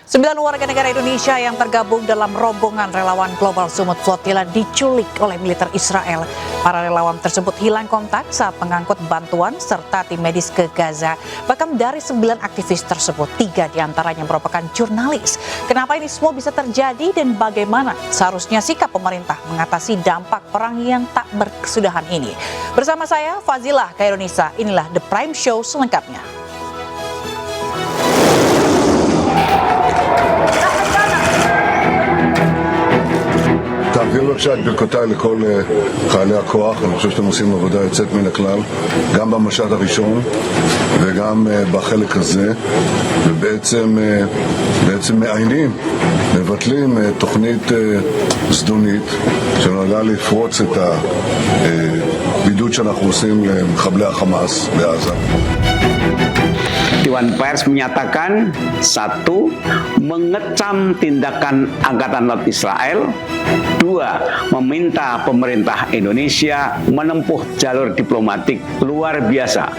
9 warga negara Indonesia yang tergabung dalam rombongan relawan Global Sumut Flotilla diculik oleh militer Israel. Para relawan tersebut hilang kontak saat mengangkut bantuan serta tim medis ke Gaza. Bahkan dari 9 aktivis tersebut, 3 diantaranya merupakan jurnalis. Kenapa ini semua bisa terjadi dan bagaimana seharusnya sikap pemerintah mengatasi dampak perang yang tak berkesudahan ini? Bersama saya, Fazilah Khairunisa, inilah The Prime Show selengkapnya. תעביר בבקשה את ברכותיי לכל חיילי הכוח. אני חושב שאתם עושים עבודה יוצאת מן הכלל, גם במשט הראשון וגם בחלק הזה, ובעצם מעיינים, מבטלים תוכנית זדונית שנועדה לפרוץ את הבידוד שאנחנו עושים למחבלי החמאס בעזה. Dewan Pers menyatakan, 1. Mengecam tindakan Angkatan Laut Israel. 2. Meminta pemerintah Indonesia menempuh jalur diplomatik luar biasa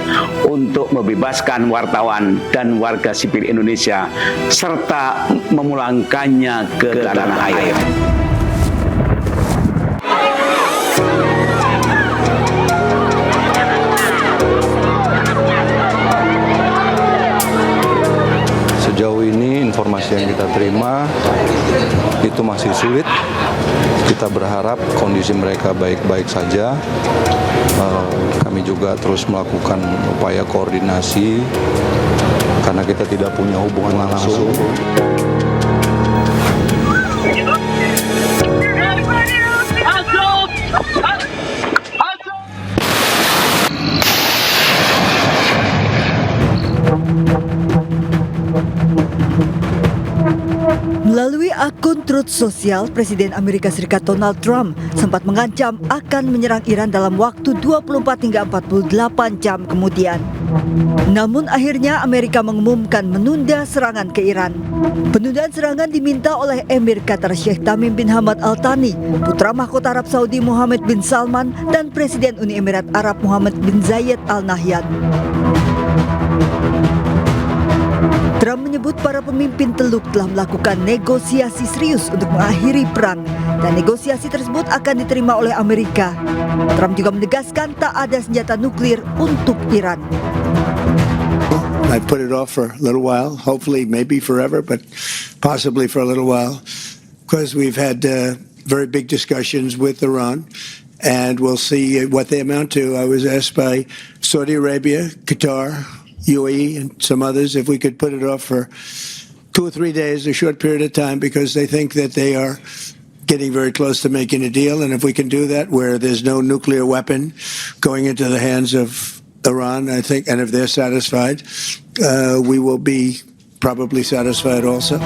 untuk membebaskan wartawan dan warga sipil Indonesia serta memulangkannya ke tanah air. Sejauh ini informasi yang kita terima itu masih sulit. Kita berharap kondisi mereka baik-baik saja. Kami juga terus melakukan upaya koordinasi karena kita tidak punya hubungan langsung. Melalui akun Truth Social, Presiden Amerika Serikat Donald Trump sempat mengancam akan menyerang Iran dalam waktu 24 hingga 48 jam kemudian. Namun akhirnya Amerika mengumumkan menunda serangan ke Iran. Penundaan serangan diminta oleh Emir Qatar Sheikh Tamim bin Hamad Al Thani, putra mahkota Arab Saudi Mohammed bin Salman, dan Presiden Uni Emirat Arab Mohammed bin Zayed Al Nahyan. Trump menyebut para pemimpin Teluk telah melakukan negosiasi serius untuk mengakhiri perang dan negosiasi tersebut akan diterima oleh Amerika. Trump juga menegaskan tak ada senjata nuklir untuk Iran. I put it off for a little while, hopefully maybe forever, but possibly for a little while, because we've had very big discussions with Iran, and we'll see what they amount to. I was asked by Saudi Arabia, Qatar, UAE and some others if we could put it off for 2 or 3 days, a short period of time, because they think that they are getting very close to making a deal. And if we can do that where there's no nuclear weapon going into the hands of Iran, I think, and if they're satisfied, we will be probably satisfied also.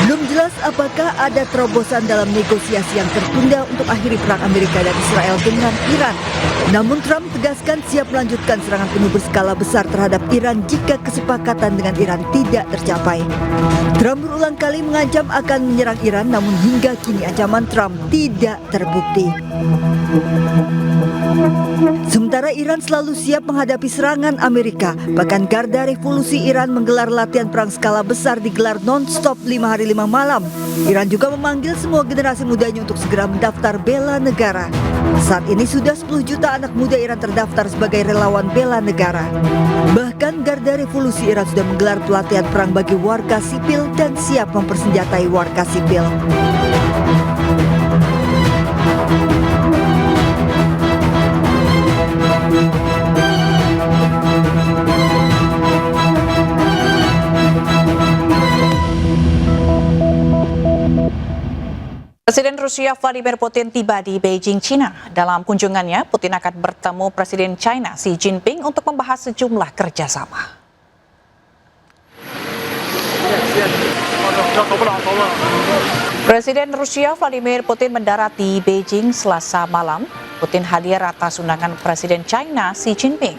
Belum jelas apakah ada terobosan dalam negosiasi yang tertunda untuk akhiri perang Amerika dan Israel dengan Iran. Namun Trump tegaskan siap melanjutkan serangan penuh berskala besar terhadap Iran jika kesepakatan dengan Iran tidak tercapai. Trump berulang kali mengancam akan menyerang Iran, namun hingga kini ancaman Trump tidak terbukti. Sementara Iran selalu siap menghadapi serangan Amerika. Bahkan Garda Revolusi Iran menggelar latihan perang skala besar digelar non-stop 5 hari 5 malam. Iran juga memanggil semua generasi mudanya untuk segera mendaftar bela negara. Saat ini sudah 10 juta anak muda Iran terdaftar sebagai relawan bela negara. Bahkan Garda Revolusi Iran sudah menggelar pelatihan perang bagi warga sipil dan siap mempersenjatai warga sipil. Presiden Rusia Vladimir Putin tiba di Beijing, China. Dalam kunjungannya, Putin akan bertemu Presiden China Xi Jinping untuk membahas sejumlah kerjasama. Presiden Rusia Vladimir Putin mendarat di Beijing Selasa malam. Putin hadir atas undangan Presiden China Xi Jinping.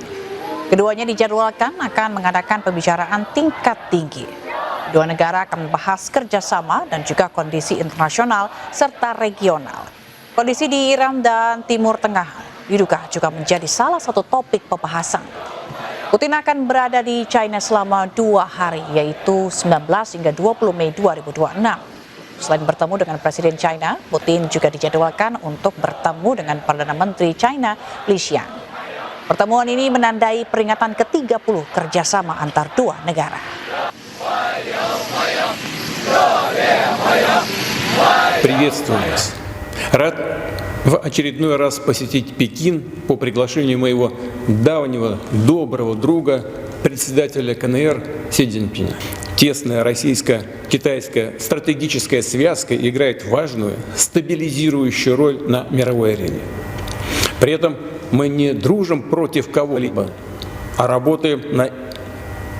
Keduanya dijadwalkan akan mengadakan pembicaraan tingkat tinggi. Dua negara akan membahas kerjasama dan juga kondisi internasional serta regional. Kondisi di Iran dan Timur Tengah diduga juga menjadi salah satu topik pembahasan. Putin akan berada di China selama 2 hari, yaitu 19 hingga 20 Mei 2026. Selain bertemu dengan Presiden China, Putin juga dijadwalkan untuk bertemu dengan Perdana Menteri China, Li Qiang. Pertemuan ini menandai peringatan ke-30 kerjasama antar dua negara. Приветствую вас. Рад в очередной раз посетить Пекин по приглашению моего давнего доброго друга, председателя КНР Си Цзиньпиня. Тесная российско-китайская стратегическая связка играет важную, стабилизирующую роль на мировой арене. При этом мы не дружим против кого-либо, а работаем на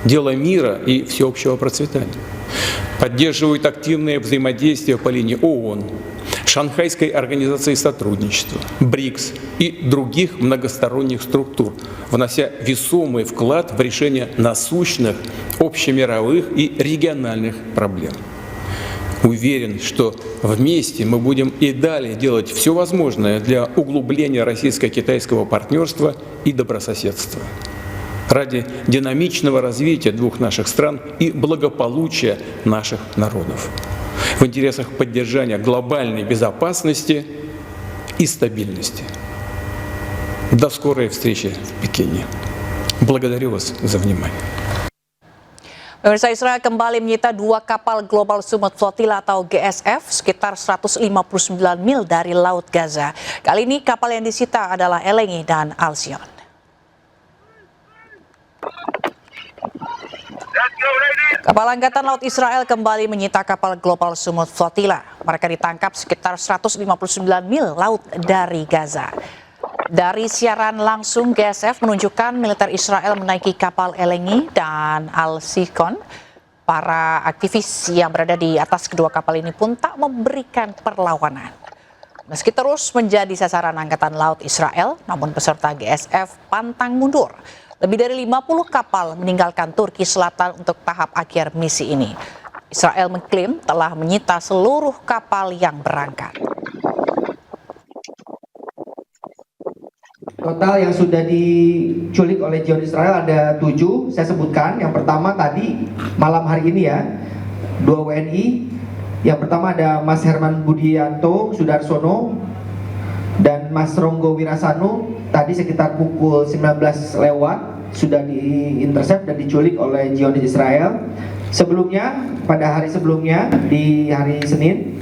дело мира и всеобщего процветания. Поддерживают активное взаимодействие по линии ООН, Шанхайской организации сотрудничества, БРИКС и других многосторонних структур, внося весомый вклад в решение насущных общемировых и региональных проблем. Уверен, что вместе мы будем и далее делать все возможное для углубления российско-китайского партнерства и добрососедства ради динамичного развития двух наших стран и благополучия наших народов, в интересах поддержания глобальной безопасности и стабильности. До скорой встречи в Пекине. Благодарю вас за внимание. Pemirsa, Israel kembali menyita 2 kapal Global Summit Flotilla atau GSF sekitar 159 mil dari Laut Gaza. Kali ini kapal yang disita adalah Elengi dan Alcyon. Kapal Angkatan Laut Israel kembali menyita kapal Global Summit Flotilla. Mereka ditangkap sekitar 159 mil laut dari Gaza. Dari siaran langsung, GSF menunjukkan militer Israel menaiki kapal Elengi dan Al-Sikon. Para aktivis yang berada di atas kedua kapal ini pun tak memberikan perlawanan. Meski terus menjadi sasaran Angkatan Laut Israel, namun peserta GSF pantang mundur. Lebih dari 50 kapal meninggalkan Turki Selatan untuk tahap akhir misi ini. Israel mengklaim telah menyita seluruh kapal yang berangkat. Total yang sudah diculik oleh Zionis Israel ada 7, saya sebutkan. Yang pertama tadi malam hari ini ya, 2 WNI. Yang pertama ada Mas Herman Budianto Sudarsono dan Mas Ronggo Wirasanu. Tadi sekitar pukul 19 lewat sudah diintercept dan diculik oleh Zionis Israel. Sebelumnya, pada hari sebelumnya di hari Senin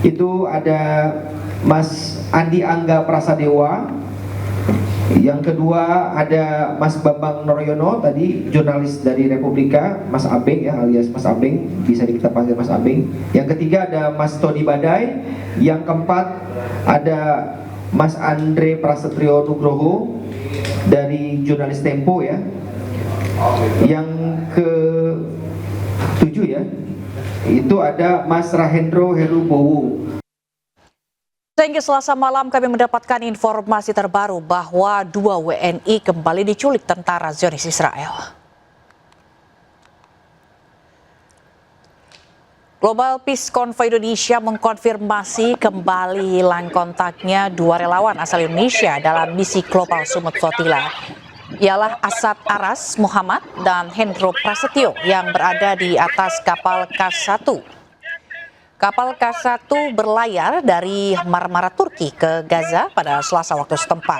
itu ada Mas Andi Angga Prasadewa. Yang kedua ada Mas Bambang Noryono, tadi jurnalis dari Republika, Mas Abeng ya, alias Mas Abeng, bisa kita panggil Mas Abeng. Yang ketiga ada Mas Tony Badai. Yang keempat ada Mas Andre Prasetyo Nugroho dari jurnalis Tempo ya. Yang ke-7 ya, itu ada Mas Rahendro Herubowo. Hingga Selasa malam kami mendapatkan informasi terbaru bahwa 2 WNI kembali diculik tentara Zionis Israel. Global Peace Convoy Indonesia mengkonfirmasi kembali hilang kontaknya 2 relawan asal Indonesia dalam misi Global Summit Flotilla. Ialah Asad Aras Muhammad dan Hendro Prasetyo yang berada di atas kapal K1. Kapal K1 berlayar dari Marmara, Turki ke Gaza pada Selasa waktu setempat.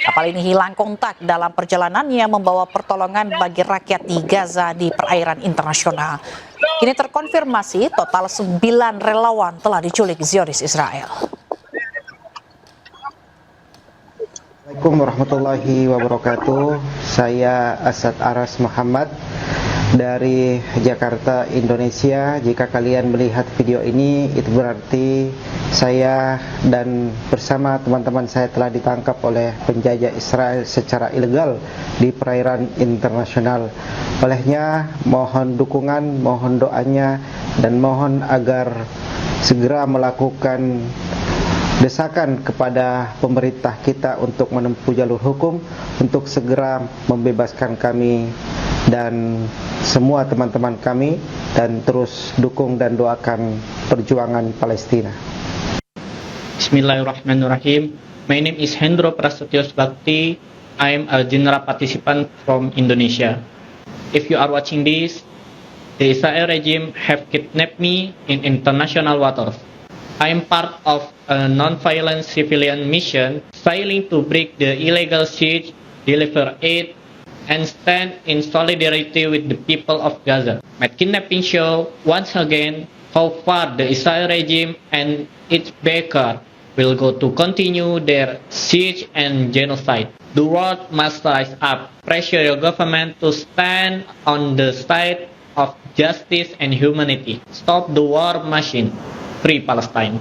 Kapal ini hilang kontak dalam perjalanannya membawa pertolongan bagi rakyat di Gaza di perairan internasional. Kini terkonfirmasi total 9 relawan telah diculik Zionis Israel. Assalamualaikum warahmatullahi wabarakatuh. Saya Asad Aras Muhammad dari Jakarta, Indonesia. Jika kalian melihat video ini, itu berarti saya dan bersama teman-teman saya telah ditangkap oleh penjajah Israel secara ilegal di perairan internasional. Olehnya, mohon dukungan, mohon doanya, dan mohon agar segera melakukan desakan kepada pemerintah kita untuk menempuh jalur hukum, untuk segera membebaskan kami dan semua teman-teman kami, dan terus dukung dan doakan perjuangan Palestina. Bismillahirrahmanirrahim. My name is Hendro Prasetyo Bakti. I'm a general participant from Indonesia. If you are watching this, the Israel regime have kidnapped me in international waters. I am part of a non-violent civilian mission sailing to break the illegal siege, deliver aid, and stand in solidarity with the people of Gaza. My kidnapping show once again how far the Israel regime and its backer will go to continue their siege and genocide. The world must rise up, pressure your government to stand on the side of justice and humanity. Stop the war machine. Free Palestine.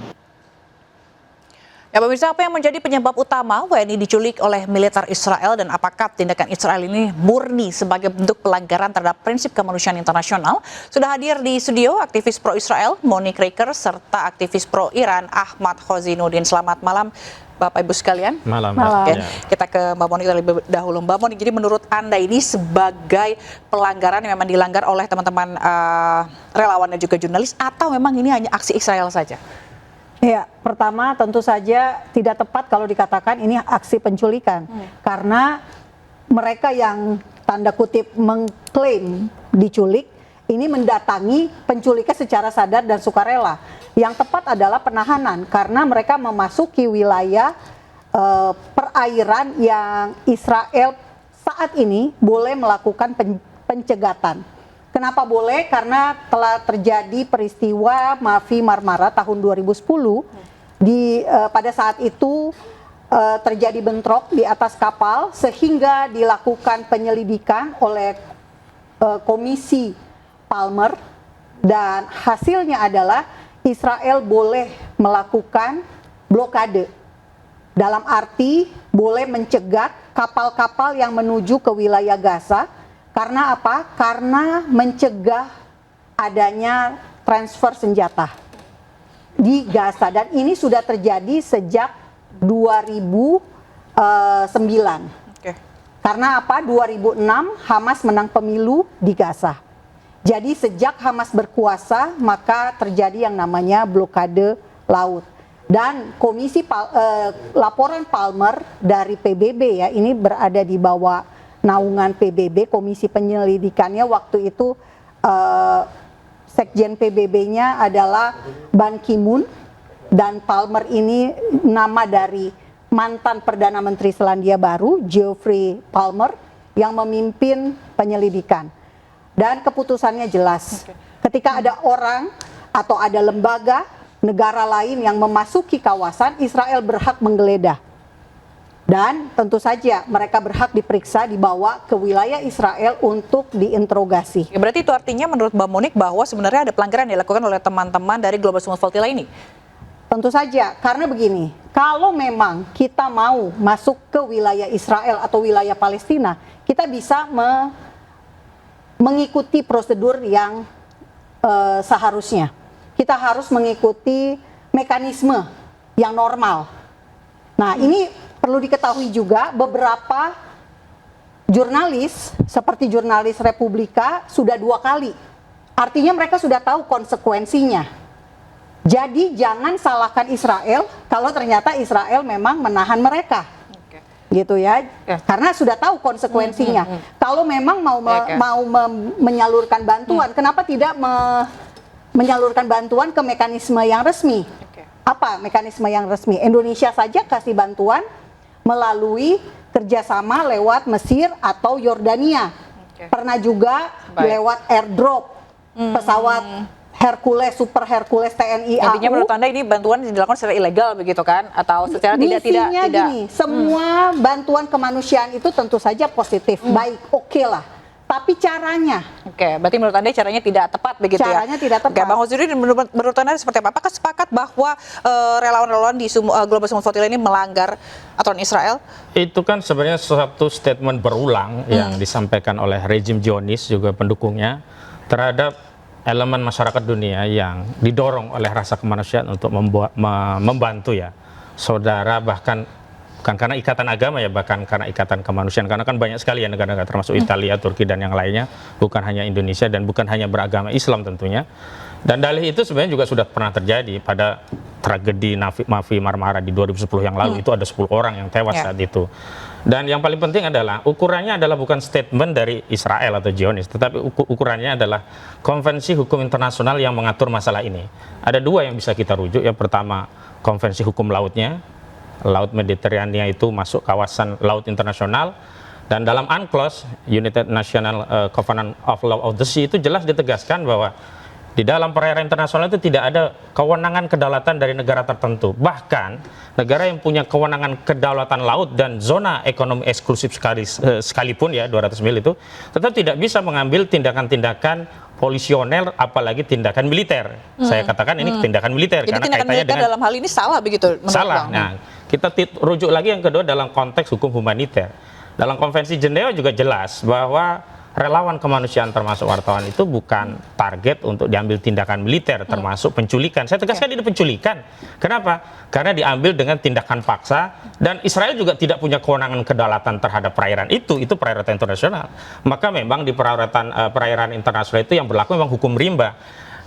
Ya pemirsa, apa yang menjadi penyebab utama WNI diculik oleh militer Israel dan apakah tindakan Israel ini murni sebagai bentuk pelanggaran terhadap prinsip kemanusiaan internasional? Sudah hadir di studio aktivis pro-Israel Monique Riker serta aktivis pro-Iran Ahmad Khozinuddin. Selamat malam Bapak Ibu sekalian. Malam. Ya, kita ke Mbak Monique terlebih dahulu. Mbak Monique, jadi menurut Anda ini sebagai pelanggaran yang memang dilanggar oleh teman-teman relawan dan juga jurnalis atau memang ini hanya aksi Israel saja? Ya, pertama tentu saja tidak tepat kalau dikatakan ini aksi penculikan. Karena mereka yang tanda kutip mengklaim diculik, ini mendatangi penculiknya secara sadar dan sukarela. Yang tepat adalah penahanan karena mereka memasuki wilayah perairan yang Israel saat ini boleh melakukan pencegatan. Kenapa boleh? Karena telah terjadi peristiwa Mavi Marmara tahun 2010. Pada saat itu terjadi bentrok di atas kapal sehingga dilakukan penyelidikan oleh Komisi Palmer dan hasilnya adalah Israel boleh melakukan blokade. Dalam arti boleh mencegat kapal-kapal yang menuju ke wilayah Gaza. Karena apa? Karena mencegah adanya transfer senjata di Gaza. Dan ini sudah terjadi sejak 2009. Karena apa? 2006 Hamas menang pemilu di Gaza. Jadi sejak Hamas berkuasa, maka terjadi yang namanya blokade laut. Dan laporan Palmer dari PBB ya, ini berada di bawah naungan PBB, komisi penyelidikannya waktu itu sekjen PBB-nya adalah Ban Ki-moon dan Palmer ini nama dari mantan Perdana Menteri Selandia Baru, Geoffrey Palmer, yang memimpin penyelidikan. Dan keputusannya jelas, ketika ada orang atau ada lembaga negara lain yang memasuki kawasan, Israel berhak menggeledah. Dan tentu saja mereka berhak diperiksa, dibawa ke wilayah Israel untuk diinterogasi. Ya, berarti itu artinya menurut Mbak Monique bahwa sebenarnya ada pelanggaran yang dilakukan oleh teman-teman dari Global Summit Flotilla ini? Tentu saja, karena begini, kalau memang kita mau masuk ke wilayah Israel atau wilayah Palestina, kita bisa mengikuti prosedur yang seharusnya. Kita harus mengikuti mekanisme yang normal. Nah, ini perlu diketahui juga beberapa jurnalis seperti jurnalis Republika sudah 2 kali. Artinya mereka sudah tahu konsekuensinya. Jadi jangan salahkan Israel kalau ternyata Israel memang menahan mereka. Gitu ya. Karena sudah tahu konsekuensinya. Kalau memang mau menyalurkan bantuan, kenapa tidak menyalurkan bantuan ke mekanisme yang resmi? Apa mekanisme yang resmi? Indonesia saja kasih bantuan melalui kerjasama lewat Mesir atau Yordania. Pernah juga lewat airdrop pesawat Hercules, Super Hercules TNI AU. Intinya menurut Anda ini bantuan dilakukan secara ilegal begitu kan? Atau secara tidak gini, semua bantuan kemanusiaan itu tentu saja positif, baik, oke lah. Tapi caranya. Berarti menurut Anda caranya tidak tepat begitu ya? Caranya tidak tepat. Bang Khozinuddin, menurut Anda seperti apa? Apakah sepakat bahwa relawan-relawan di Global Summit Flotilla ini melanggar aturan Israel? Itu kan sebenarnya suatu statement berulang yang disampaikan oleh rejim Zionis juga pendukungnya terhadap elemen masyarakat dunia yang didorong oleh rasa kemanusiaan untuk membantu ya saudara bahkan bukan karena ikatan agama ya, bahkan karena ikatan kemanusiaan, karena kan banyak sekali ya negara-negara termasuk Italia, Turki dan yang lainnya, bukan hanya Indonesia dan bukan hanya beragama Islam tentunya. Dan dalih itu sebenarnya juga sudah pernah terjadi pada tragedi Mavi Marmara di 2010 yang lalu. Itu ada 10 orang yang tewas saat itu. Dan yang paling penting adalah ukurannya adalah bukan statement dari Israel atau Zionis, tetapi ukurannya adalah konvensi hukum internasional yang mengatur masalah ini. Ada dua yang bisa kita rujuk. Yang pertama, konvensi hukum lautnya, Laut Mediterania itu masuk kawasan laut internasional. Dan dalam UNCLOS, United National Covenant of Law of the Sea, itu jelas ditegaskan bahwa di dalam perairan internasional itu tidak ada kewenangan kedaulatan dari negara tertentu. Bahkan negara yang punya kewenangan kedaulatan laut dan zona ekonomi eksklusif sekalipun ya 200 mil itu tetap tidak bisa mengambil tindakan-tindakan polisional, apalagi tindakan militer. Saya katakan ini tindakan militer. Jadi karena tindakan kaitannya militer dalam hal ini salah begitu? Salah. Nah, kita rujuk lagi yang kedua dalam konteks hukum humaniter. Dalam Konvensi Jenewa juga jelas bahwa relawan kemanusiaan termasuk wartawan itu bukan target untuk diambil tindakan militer termasuk penculikan. Saya tegaskan ini penculikan. Kenapa? Karena diambil dengan tindakan paksa dan Israel juga tidak punya kewenangan kedaulatan terhadap perairan itu perairan internasional. Maka memang di perairan internasional itu yang berlaku memang hukum rimba.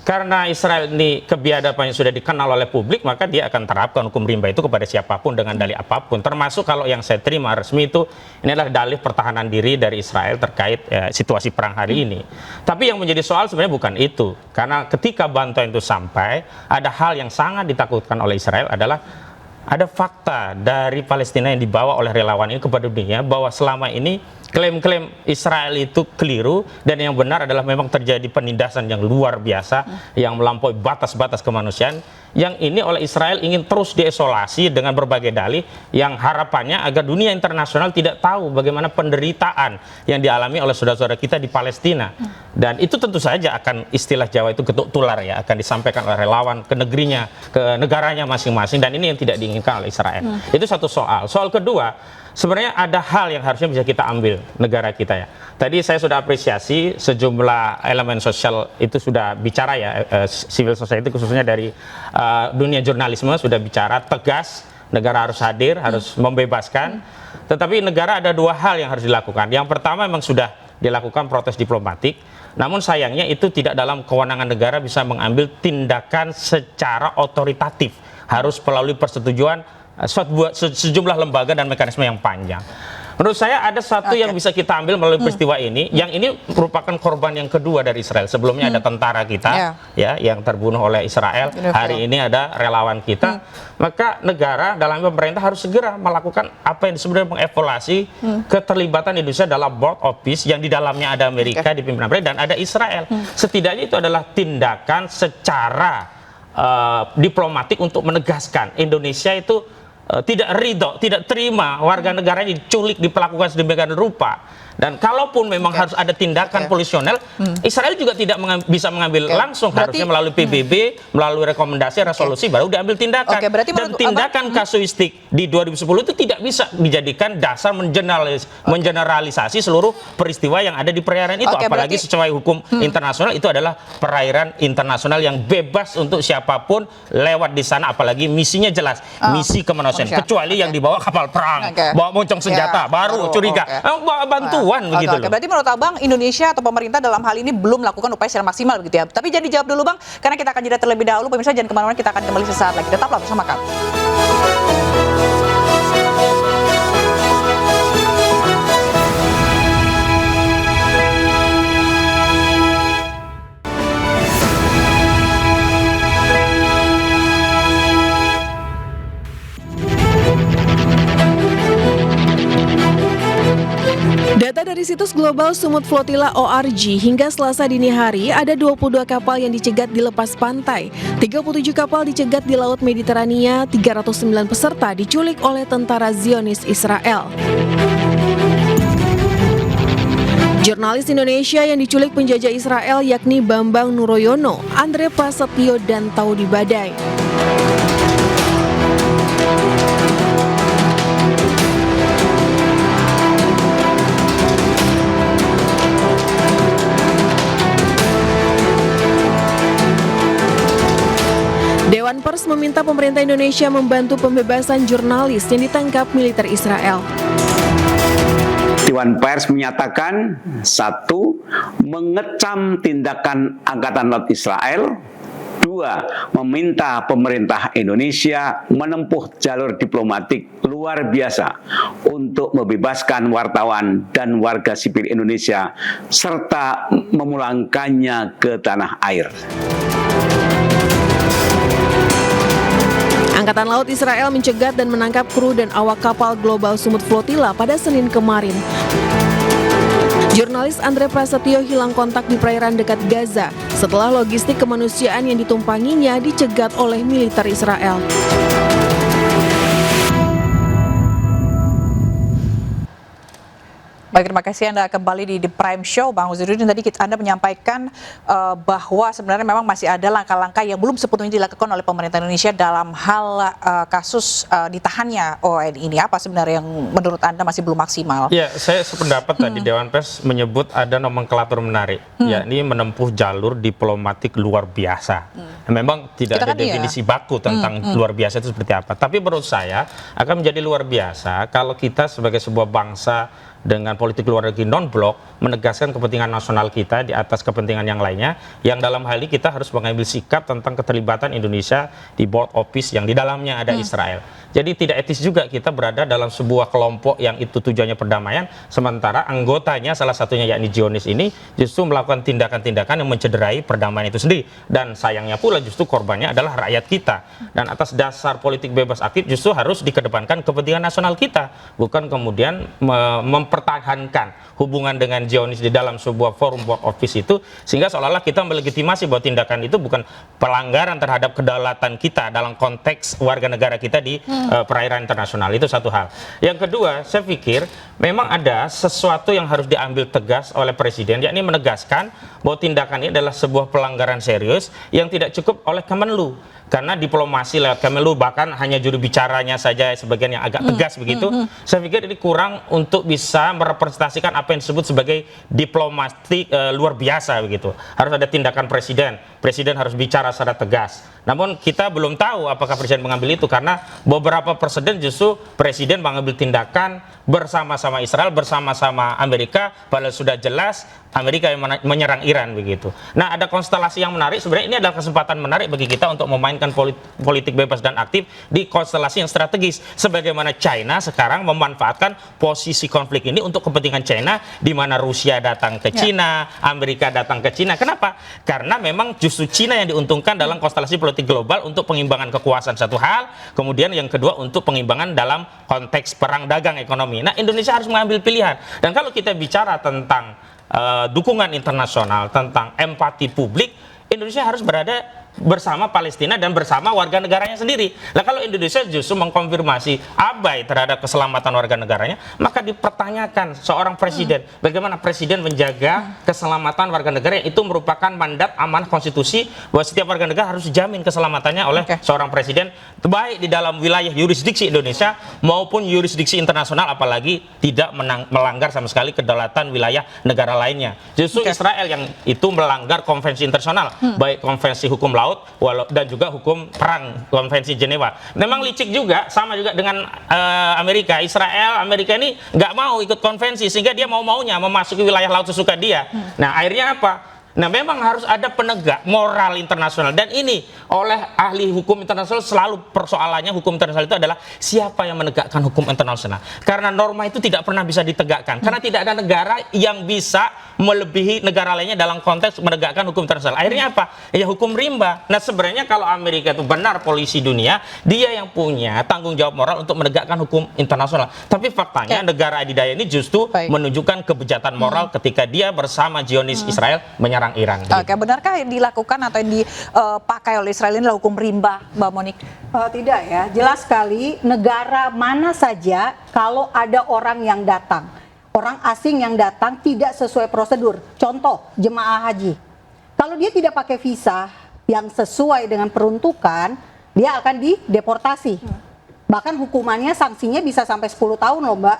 Karena Israel ini kebiadabannya sudah dikenal oleh publik, maka dia akan terapkan hukum rimba itu kepada siapapun dengan dalih apapun. Termasuk kalau yang saya terima resmi itu, ini adalah dalih pertahanan diri dari Israel terkait situasi perang hari ini. Tapi yang menjadi soal sebenarnya bukan itu. Karena ketika bantuan itu sampai, ada hal yang sangat ditakutkan oleh Israel adalah ada fakta dari Palestina yang dibawa oleh relawan ini kepada dunia bahwa selama ini klaim-klaim Israel itu keliru dan yang benar adalah memang terjadi penindasan yang luar biasa yang melampaui batas-batas kemanusiaan yang ini oleh Israel ingin terus diisolasi dengan berbagai dalih yang harapannya agar dunia internasional tidak tahu bagaimana penderitaan yang dialami oleh saudara-saudara kita di Palestina. Dan itu tentu saja akan istilah Jawa itu getuk tular ya, akan disampaikan oleh relawan ke negerinya, ke negaranya masing-masing, dan ini yang tidak diinginkan oleh Israel. Itu satu soal. Soal kedua, sebenarnya ada hal yang harusnya bisa kita ambil negara kita ya. Tadi saya sudah apresiasi sejumlah elemen sosial itu sudah bicara ya, civil society khususnya dari dunia jurnalisme sudah bicara tegas, negara harus hadir, harus membebaskan. Tetapi negara ada dua hal yang harus dilakukan. Yang pertama memang sudah dilakukan protes diplomatik, namun sayangnya itu tidak dalam kewenangan negara bisa mengambil tindakan secara otoritatif. Harus melalui persetujuan sejumlah lembaga dan mekanisme yang panjang. Menurut saya ada satu yang bisa kita ambil melalui peristiwa ini, yang ini merupakan korban yang kedua dari Israel. Sebelumnya ada tentara kita ya yang terbunuh oleh Israel. Hari ini ada relawan kita. Maka negara dalam pemerintah harus segera melakukan apa yang sebenarnya mengevaluasi keterlibatan Indonesia dalam board of peace yang di dalamnya ada Amerika di pimpinan dan ada Israel. Setidaknya itu adalah tindakan secara diplomatik untuk menegaskan Indonesia itu tidak ridho, tidak terima warga negaranya diculik, diperlakukan sedemikian rupa. Dan kalaupun memang harus ada tindakan polisional, Israel juga tidak bisa mengambil langsung, harusnya melalui PBB, melalui rekomendasi, resolusi, baru diambil tindakan. Dan tindakan kasuistik di 2010 itu tidak bisa dijadikan dasar mengeneralisasi seluruh peristiwa yang ada di perairan itu. Apalagi sesuai hukum internasional, itu adalah perairan internasional yang bebas untuk siapapun lewat di sana, apalagi misinya jelas, misi kemanusiaan. Kecuali yang dibawa kapal perang, bawa moncong senjata, baru curiga. Bantuan begitu. Berarti menurut Abang Indonesia atau pemerintah dalam hal ini belum melakukan upaya secara maksimal begitu ya. Tapi jangan dijawab dulu Bang, karena kita akan jeda terlebih dahulu. Pemirsa jangan kemana-mana, kita akan kembali sesaat lagi. Tetaplah bersama kami. Data dari situs global Sumut Flotilla ORG hingga Selasa dini hari ada 22 kapal yang dicegat di lepas pantai, 37 kapal dicegat di Laut Mediterania, 309 peserta diculik oleh tentara Zionis Israel. Jurnalis Indonesia yang diculik penjajah Israel yakni Bambang Nuroyono, Andre Prasetyo, dan Taudi Badai. Dewan Pers meminta pemerintah Indonesia membantu pembebasan jurnalis yang ditangkap militer Israel. Dewan Pers menyatakan, 1. Mengecam tindakan Angkatan Laut Israel. 2. Meminta pemerintah Indonesia menempuh jalur diplomatik luar biasa untuk membebaskan wartawan dan warga sipil Indonesia serta memulangkannya ke tanah air. Angkatan Laut Israel mencegat dan menangkap kru dan awak kapal Global Sumut Flotilla pada Senin kemarin. Jurnalis Andre Prasetyo hilang kontak di perairan dekat Gaza setelah logistik kemanusiaan yang ditumpanginya dicegat oleh militer Israel. Baik, terima kasih Anda kembali di The Prime Show. Bang Uzairuddin, tadi Anda menyampaikan bahwa sebenarnya memang masih ada langkah-langkah yang belum sepenuhnya dilakukan oleh pemerintah Indonesia dalam hal kasus ditahannya ONI ini. Apa sebenarnya yang menurut Anda masih belum maksimal? Ya, saya sependapat tadi Dewan Pers menyebut ada nomenklatur menarik, yakni menempuh jalur diplomatik luar biasa. Memang tidak ada definisi baku tentang luar biasa itu seperti apa. Tapi menurut saya akan menjadi luar biasa kalau kita sebagai sebuah bangsa dengan politik luar negeri non-blok menegaskan kepentingan nasional kita di atas kepentingan yang lainnya, yang dalam hal ini kita harus mengambil sikap tentang keterlibatan Indonesia di board office yang di dalamnya ada Israel. Jadi tidak etis juga kita berada dalam sebuah kelompok yang itu tujuannya perdamaian, sementara anggotanya salah satunya yakni Zionis ini justru melakukan tindakan-tindakan yang mencederai perdamaian itu sendiri. Dan sayangnya pula justru korbannya adalah rakyat kita. Dan atas dasar politik bebas aktif justru harus dikedepankan kepentingan nasional kita, bukan kemudian mempertahankan hubungan dengan Zionis di dalam sebuah forum board office itu, sehingga seolah-olah kita melegitimasi bahwa tindakan itu bukan pelanggaran terhadap kedaulatan kita dalam konteks warga negara kita di perairan internasional. Itu satu hal. Yang kedua, saya pikir memang ada sesuatu yang harus diambil tegas oleh Presiden, yakni menegaskan bahwa tindakan ini adalah sebuah pelanggaran serius yang tidak cukup oleh Kemenlu. Karena diplomasi lewat Kemenlu, bahkan hanya juru bicaranya saja sebagian yang agak tegas begitu. Saya pikir ini kurang untuk bisa merepresentasikan apa yang disebut sebagai diplomasi luar biasa begitu. Harus ada tindakan Presiden. Presiden harus bicara secara tegas. Namun kita belum tahu apakah Presiden mengambil itu, karena beberapa presiden justru Presiden mengambil tindakan bersama-sama Israel, bersama-sama Amerika, padahal sudah jelas Amerika yang menyerang Iran begitu. Nah, ada konstelasi yang menarik. Sebenarnya ini adalah kesempatan menarik bagi kita untuk memainkan politik bebas dan aktif di konstelasi yang strategis. Sebagaimana China sekarang memanfaatkan posisi konflik ini untuk kepentingan China, di mana Rusia datang ke China, Amerika datang ke China. Kenapa? Karena memang justru China yang diuntungkan dalam konstelasi politik global untuk pengimbangan kekuasaan satu hal, kemudian yang kedua untuk pengimbangan dalam konteks perang dagang ekonomi. Nah, Indonesia harus mengambil pilihan. Dan kalau kita bicara tentang dukungan internasional, tentang empati publik, Indonesia harus berada bersama Palestina dan bersama warga negaranya sendiri. Nah, kalau Indonesia justru mengkonfirmasi abai terhadap keselamatan warga negaranya, maka dipertanyakan seorang presiden, bagaimana presiden menjaga keselamatan warga negara, yang itu merupakan mandat amanah konstitusi bahwa setiap warga negara harus dijamin keselamatannya oleh seorang presiden, baik di dalam wilayah yurisdiksi Indonesia maupun yurisdiksi internasional, apalagi tidak melanggar sama sekali kedaulatan wilayah negara lainnya. Justru Israel yang itu melanggar konvensi internasional, baik konvensi hukum laut dan juga hukum perang, konvensi Jenewa. Memang licik juga, sama juga dengan Amerika. Amerika ini nggak mau ikut konvensi, sehingga dia mau-maunya memasuki wilayah laut sesuka dia. Nah, akhirnya apa? Nah, memang harus ada penegak moral internasional, dan ini oleh ahli hukum internasional selalu persoalannya hukum internasional itu adalah siapa yang menegakkan hukum internasional. Karena norma itu tidak pernah bisa ditegakkan, karena tidak ada negara yang bisa melebihi negara lainnya dalam konteks menegakkan hukum internasional. Akhirnya apa? Ya hukum rimba. Nah, sebenarnya kalau Amerika itu benar polisi dunia, dia yang punya tanggung jawab moral untuk menegakkan hukum internasional. Tapi faktanya negara adidaya ini justru menunjukkan kebejatan moral ketika dia bersama Zionis Israel menyerang Iran. Oke, benarkah yang dilakukan atau yang dipakai oleh Israel ini adalah hukum rimba, Mbak Monik? Tidak ya, jelas sekali negara mana saja kalau ada orang yang datang, orang asing yang datang tidak sesuai prosedur. Contoh, jemaah haji. Kalau dia tidak pakai visa yang sesuai dengan peruntukan, dia akan dideportasi. Bahkan hukumannya, sanksinya bisa sampai 10 tahun loh, Mbak.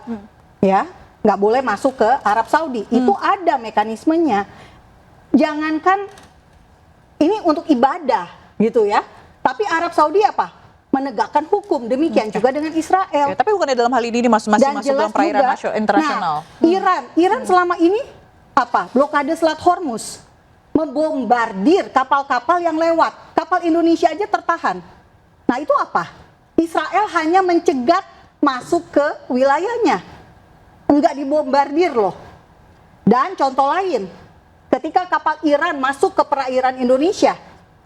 Ya, nggak boleh masuk ke Arab Saudi. Itu ada mekanismenya. Jangankan ini untuk ibadah gitu ya. Tapi Arab Saudi apa? Menegakkan hukum. Demikian juga dengan Israel. Oke, tapi bukannya dalam hal ini masih Dan masuk jelas dalam perairan juga, internasional. Nah, Iran selama ini apa? Blokade Selat Hormuz, membombardir kapal-kapal yang lewat. Kapal Indonesia aja tertahan. Nah itu apa? Israel hanya mencegat masuk ke wilayahnya, enggak dibombardir loh. Dan contoh lain, ketika kapal Iran masuk ke perairan Indonesia,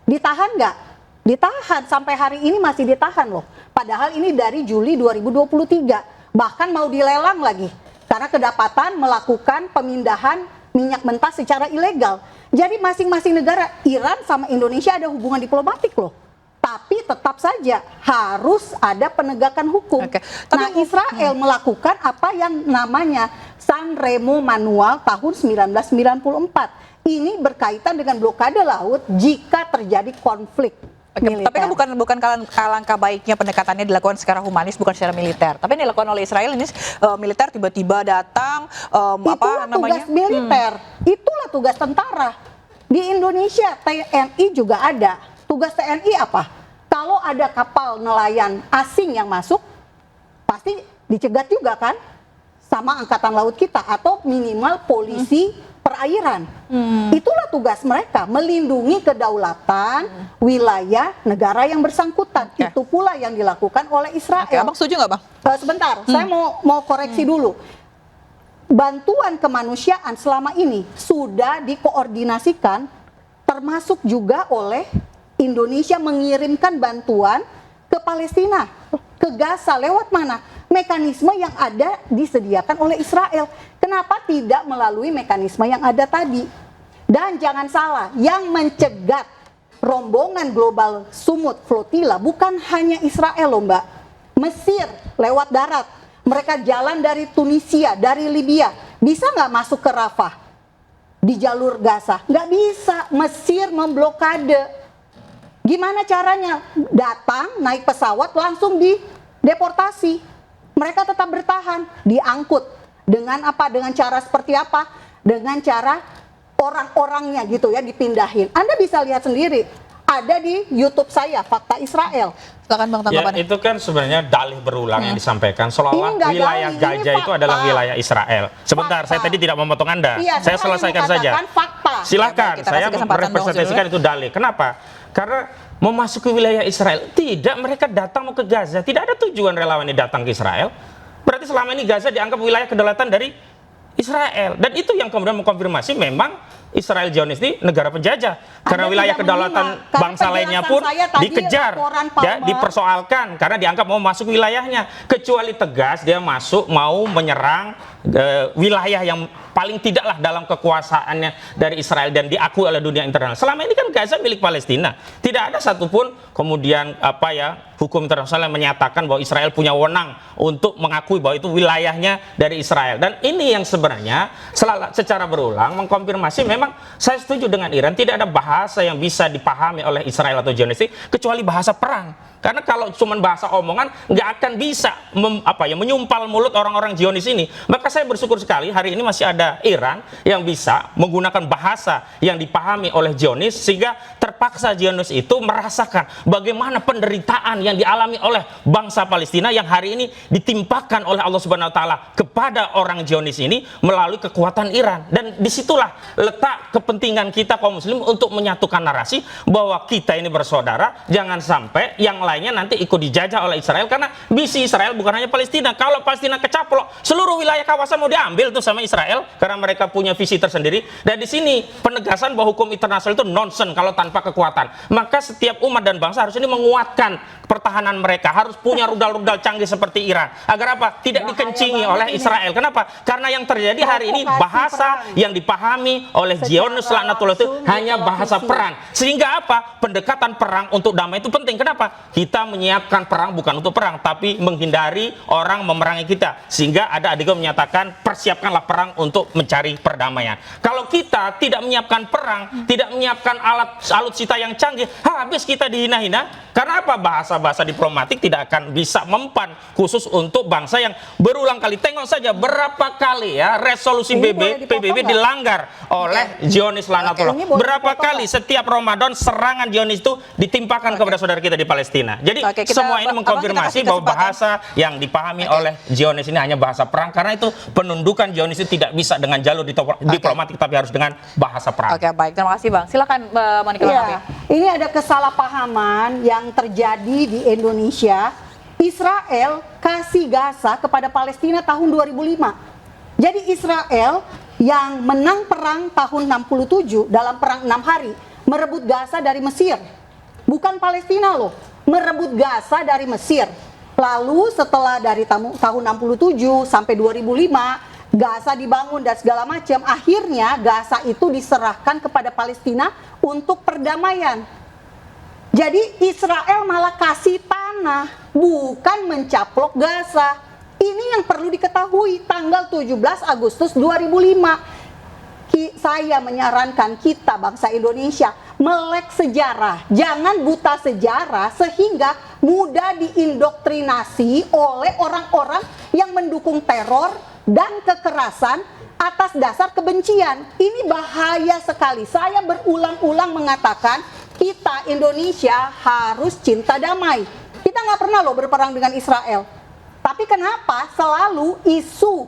ditahan nggak? Ditahan, sampai hari ini masih ditahan loh. Padahal ini dari Juli 2023, bahkan mau dilelang lagi. Karena kedapatan melakukan pemindahan minyak mentah secara ilegal. Jadi masing-masing negara, Iran sama Indonesia ada hubungan diplomatik loh. Tapi tetap saja harus ada penegakan hukum. Nah Israel melakukan apa yang namanya San Remo Manual tahun 1994. Ini berkaitan dengan blokade laut jika terjadi konflik. Tapi kan bukan alangkah baiknya pendekatannya dilakukan secara humanis, bukan secara militer. Tapi yang dilakukan oleh Israel ini militer tiba-tiba datang, tugas militer, itulah tugas tentara. Di Indonesia TNI juga ada. Tugas TNI apa? Kalau ada kapal nelayan asing yang masuk, pasti dicegat juga kan, sama angkatan laut kita atau minimal polisi perairan. Itulah tugas mereka, melindungi kedaulatan wilayah negara yang bersangkutan. Itu pula yang dilakukan oleh Israel. Abang setuju nggak, Bang? Sebentar, saya mau koreksi dulu. Bantuan kemanusiaan selama ini sudah dikoordinasikan, termasuk juga oleh Indonesia mengirimkan bantuan ke Palestina, ke Gaza. Lewat mana? Mekanisme yang ada disediakan oleh Israel. Kenapa tidak melalui mekanisme yang ada tadi? Dan jangan salah, yang mencegat rombongan global Sumut Flotilla bukan hanya Israel loh Mbak. Mesir lewat darat. Mereka jalan dari Tunisia, dari Libya. Bisa nggak masuk ke Rafah? Di jalur Gaza? Nggak bisa. Mesir memblokade. Gimana caranya? Datang, naik pesawat, langsung dideportasi. Mereka tetap bertahan, diangkut. Dengan apa? Dengan cara seperti apa? Dengan cara orang-orangnya gitu ya, dipindahin. Anda bisa lihat sendiri. Ada di YouTube saya, Fakta Israel. Silakan Bang, tanggapan. Ya, itu kan sebenarnya dalih berulang yang disampaikan seolah-olah wilayah Gaza itu adalah wilayah Israel. Sebentar, saya tadi tidak memotong Anda. Iya, saya selesaikan saja. Fakta. Silakan, saya merepresentasikan itu dalih. Kenapa? Karena memasuki wilayah Israel, tidak, mereka datang mau ke Gaza, tidak ada tujuan relawan ini datang ke Israel. Berarti selama ini Gaza dianggap wilayah kedaulatan dari Israel. Dan itu yang kemudian mengkonfirmasi memang Israel Zionis ini negara penjajah. Karena wilayah kedaulatan bangsa lainnya pun dikejar, ya, dipersoalkan karena dianggap mau masuk wilayahnya. Kecuali tegas dia masuk mau menyerang wilayah yang paling tidaklah dalam kekuasaannya dari Israel dan diakui oleh dunia internasional. Selama ini kan Gaza milik Palestina. Tidak ada satupun kemudian hukum internasional yang menyatakan bahwa Israel punya wewenang untuk mengakui bahwa itu wilayahnya dari Israel. Dan ini yang sebenarnya secara berulang mengkonfirmasi memang saya setuju dengan Iran, tidak ada bahasa yang bisa dipahami oleh Israel atau Zionis kecuali bahasa perang. Karena kalau cuma bahasa omongan nggak akan bisa menyumpal mulut orang-orang Zionis ini. Maka saya bersyukur sekali hari ini masih ada Iran yang bisa menggunakan bahasa yang dipahami oleh Zionis sehingga terpaksa Zionis itu merasakan bagaimana penderitaan yang dialami oleh bangsa Palestina yang hari ini ditimpakan oleh Allah Subhanahu wa taala kepada orang Zionis ini melalui kekuatan Iran. Dan disitulah letak kepentingan kita kaum muslim untuk menyatukan narasi bahwa kita ini bersaudara, jangan sampai yang lainnya nanti ikut dijajah oleh Israel, karena misi Israel bukan hanya Palestina. Kalau Palestina kecaplok, seluruh wilayah kawasan mau diambil tuh sama Israel karena mereka punya visi tersendiri. Dan di sini penegasan bahwa hukum internasional itu nonsen kalau tanpa kekuatan. Maka setiap umat dan bangsa harus ini menguatkan pertahanan mereka, harus punya rudal-rudal canggih seperti Iran. Agar apa? Tidak dikencingi oleh Israel. Kenapa? Karena yang terjadi hari ini bahasa yang dipahami oleh Zionis laknatullah itu hanya bahasa perang. Sehingga apa? Pendekatan perang untuk damai itu penting. Kenapa? Kita menyiapkan perang bukan untuk perang, tapi menghindari orang memerangi kita. Sehingga ada adegan menyatakan persiapkanlah perang untuk mencari perdamaian. Kalau kita tidak menyiapkan perang, tidak menyiapkan alat alutsista yang canggih, habis kita dihina-hina. Karena apa? Bahasa-bahasa diplomatik tidak akan bisa mempan khusus untuk bangsa yang berulang kali. Tengok saja berapa kali ya resolusi PBB dilanggar oleh Zionis Lanatullah. Berapa kali setiap Ramadan serangan Zionis itu ditimpakan kepada saudara kita di Palestina. Jadi semua ini mengkonfirmasi bahwa bahasa yang dipahami oleh Zionis ini hanya bahasa perang, karena itu penundukan Zionis itu tidak bisa dengan jalur diplomatik tapi harus dengan bahasa perang. Oke, baik, terima kasih Bang. Silakan Monica. Ini ada kesalahpahaman yang terjadi di Indonesia. Israel kasih Gaza kepada Palestina tahun 2005. Jadi Israel yang menang perang tahun 67 dalam perang 6 hari merebut Gaza dari Mesir. Bukan Palestina loh, merebut Gaza dari Mesir. Lalu setelah dari tahun 67 sampai 2005 Gaza dibangun dan segala macam, akhirnya Gaza itu diserahkan kepada Palestina untuk perdamaian. Jadi Israel malah kasih tanah, bukan mencaplok Gaza. Ini yang perlu diketahui. Tanggal 17 Agustus 2005, saya menyarankan kita bangsa Indonesia melek sejarah, jangan buta sejarah sehingga mudah diindoktrinasi oleh orang-orang yang mendukung teror dan kekerasan atas dasar kebencian. Ini bahaya sekali. Saya berulang-ulang mengatakan kita Indonesia harus cinta damai. Kita nggak pernah loh berperang dengan Israel. Tapi kenapa selalu isu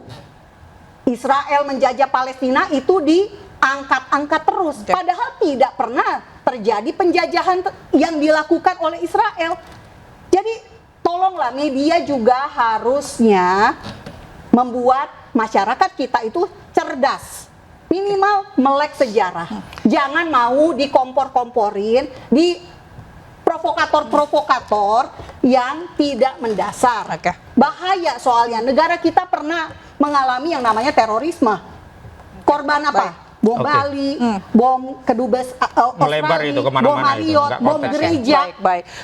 Israel menjajah Palestina itu diangkat-angkat terus? Padahal tidak pernah terjadi penjajahan yang dilakukan oleh Israel. Jadi tolonglah media juga harusnya membuat masyarakat kita itu cerdas, minimal melek sejarah. Jangan mau dikompor-komporin, di provokator-provokator yang tidak mendasar. Bahaya soalnya, negara kita pernah mengalami yang namanya terorisme. Korban apa? Bom Bali, bom kedubes Australia, bom Marriott, bom gereja.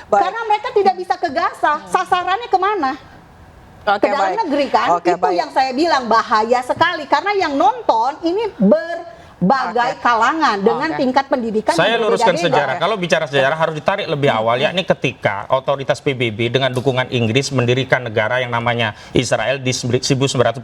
Karena mereka tidak bisa ke Gaza, sasarannya kemana? Ke dalam negeri kan, itu yang saya bilang bahaya sekali karena yang nonton ini berbagai kalangan dengan tingkat pendidikan. Saya luruskan sejarah. Kalau bicara sejarah harus ditarik lebih awal, yakni ketika otoritas PBB dengan dukungan Inggris mendirikan negara yang namanya Israel di 1948.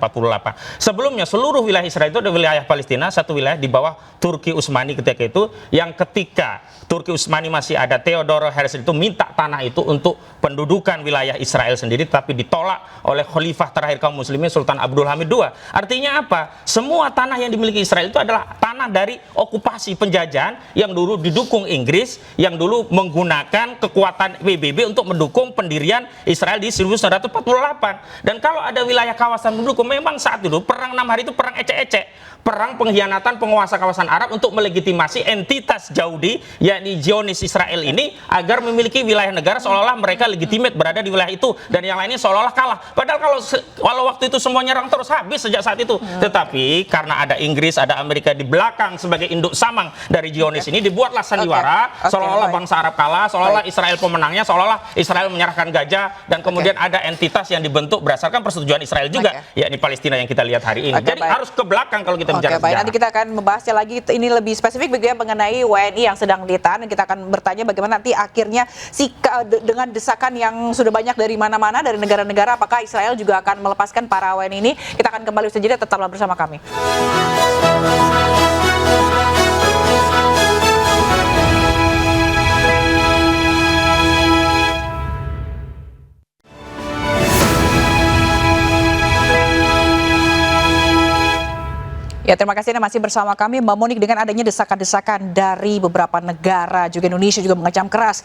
Sebelumnya seluruh wilayah Israel itu ada wilayah Palestina, satu wilayah di bawah Turki Utsmani ketika itu, yang ketika Turki Utsmani masih ada, Theodor Herzl itu minta tanah itu untuk pendudukan wilayah Israel sendiri, tapi ditolak oleh Khalifah terakhir kaum muslimin Sultan Abdul Hamid II. Artinya apa? Semua tanah yang dimiliki Israel itu adalah tanah dari okupasi penjajahan yang dulu didukung Inggris, yang dulu menggunakan kekuatan PBB untuk mendukung pendirian Israel di 1948. Dan kalau ada wilayah kawasan mendukung, memang saat itu perang 6 hari itu perang ecek-ecek. Perang pengkhianatan penguasa kawasan Arab untuk melegitimasi entitas Yahudi, yakni Zionis Israel ini, agar memiliki wilayah negara seolah-olah mereka legitimate berada di wilayah itu, dan yang lainnya seolah-olah kalah. Padahal kalau waktu itu semua nyerang terus, habis sejak saat itu. Tetapi karena ada Inggris, ada Amerika di belakang sebagai induk samang dari Zionis ini, dibuatlah sandiwara seolah-olah bangsa Arab kalah, seolah-olah Israel pemenangnya, seolah-olah Israel menyerahkan gajah, dan kemudian ada entitas yang dibentuk berdasarkan persetujuan Israel juga, yakni Palestina yang kita lihat hari ini. Jadi harus ke belakang kalau kita bicara baik, nanti kita akan membahasnya lagi ini lebih spesifik begitu ya mengenai WNI yang sedang ditahan, dan kita akan bertanya bagaimana nanti akhirnya dengan desakan yang sudah banyak dari mana-mana dari negara-negara, apakah Israel juga akan melepaskan para WNI ini. Kita akan kembali saja, tetaplah bersama kami. Ya, terima kasih Anda masih bersama kami, Mbak Monik. Dengan adanya desakan-desakan dari beberapa negara, juga Indonesia juga mengecam keras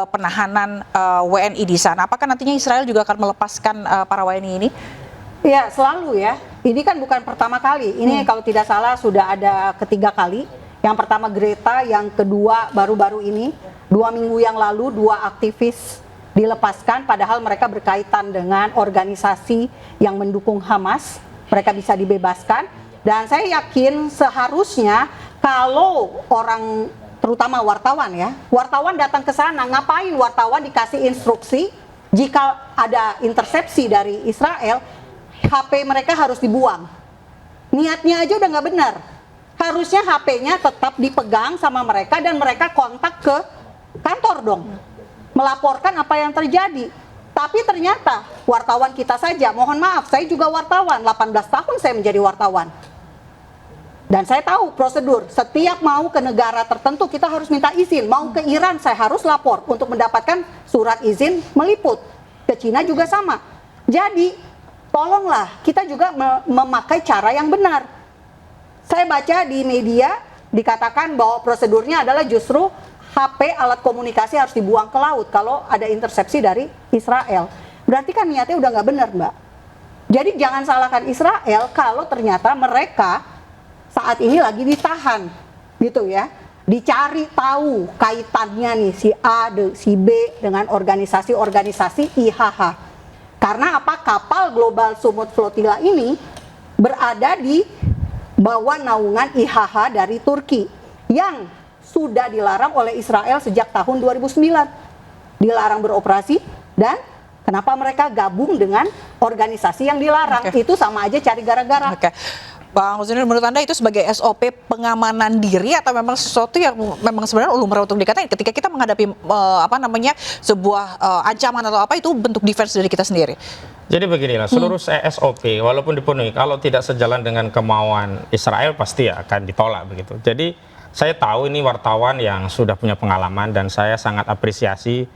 penahanan WNI di sana. Apakah nantinya Israel juga akan melepaskan para WNI ini? Ya, selalu ya. Ini kan bukan pertama kali. Ini kalau tidak salah sudah ada ketiga kali. Yang pertama Greta, yang kedua baru-baru ini 2 minggu yang lalu 2 aktivis dilepaskan, padahal mereka berkaitan dengan organisasi yang mendukung Hamas. Mereka bisa dibebaskan. Dan saya yakin seharusnya kalau orang, terutama wartawan ya, wartawan datang ke sana, ngapain wartawan dikasih instruksi jika ada intersepsi dari Israel, HP mereka harus dibuang. Niatnya aja udah nggak benar. Harusnya HP-nya tetap dipegang sama mereka dan mereka kontak ke kantor dong, melaporkan apa yang terjadi. Tapi ternyata wartawan kita saja, mohon maaf, saya juga wartawan, 18 tahun saya menjadi wartawan. Dan saya tahu prosedur, setiap mau ke negara tertentu kita harus minta izin. Mau ke Iran saya harus lapor untuk mendapatkan surat izin meliput. Ke Cina juga sama. Jadi tolonglah kita juga memakai cara yang benar. Saya baca di media dikatakan bahwa prosedurnya adalah justru HP alat komunikasi harus dibuang ke laut kalau ada intersepsi dari Israel. Berarti kan niatnya udah nggak benar, Mbak. Jadi jangan salahkan Israel kalau ternyata mereka saat ini lagi ditahan, gitu ya. Dicari tahu kaitannya nih si A, si B dengan organisasi-organisasi IHH. Karena apa? Kapal Global Sumut Flotilla ini berada di bawah naungan IHH dari Turki yang sudah dilarang oleh Israel sejak tahun 2009. Dilarang beroperasi dan kenapa mereka gabung dengan organisasi yang dilarang? Itu sama aja cari gara-gara. Bang Husinur, menurut Anda itu sebagai SOP pengamanan diri atau memang sesuatu yang memang sebenarnya lumrah untuk dikatakan ketika kita menghadapi sebuah ancaman atau apa, itu bentuk defense dari kita sendiri? Jadi beginilah, seluruh SOP walaupun dipenuhi, kalau tidak sejalan dengan kemauan Israel pasti akan ditolak begitu. Jadi saya tahu ini wartawan yang sudah punya pengalaman dan saya sangat apresiasi,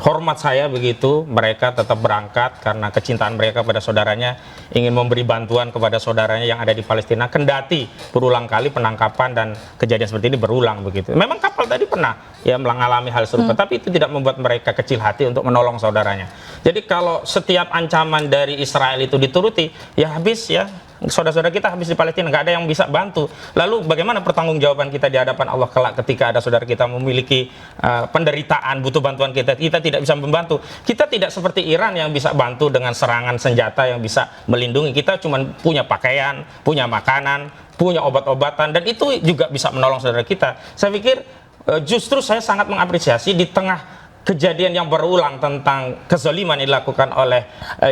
hormat saya begitu, mereka tetap berangkat karena kecintaan mereka pada saudaranya, ingin memberi bantuan kepada saudaranya yang ada di Palestina, kendati berulang kali penangkapan dan kejadian seperti ini berulang begitu. Memang kapal tadi pernah ya mengalami hal serupa, tapi itu tidak membuat mereka kecil hati untuk menolong saudaranya. Jadi kalau setiap ancaman dari Israel itu dituruti, ya habis ya, saudara-saudara kita habis di Palestina, nggak ada yang bisa bantu. Lalu bagaimana pertanggungjawaban kita di hadapan Allah kelak ketika ada saudara kita memiliki penderitaan, butuh bantuan kita tidak bisa membantu. Kita tidak seperti Iran yang bisa bantu dengan serangan senjata yang bisa melindungi. Kita cuma punya pakaian, punya makanan, punya obat-obatan, dan itu juga bisa menolong saudara kita. Saya pikir justru saya sangat mengapresiasi di tengah kejadian yang berulang tentang kezaliman yang dilakukan oleh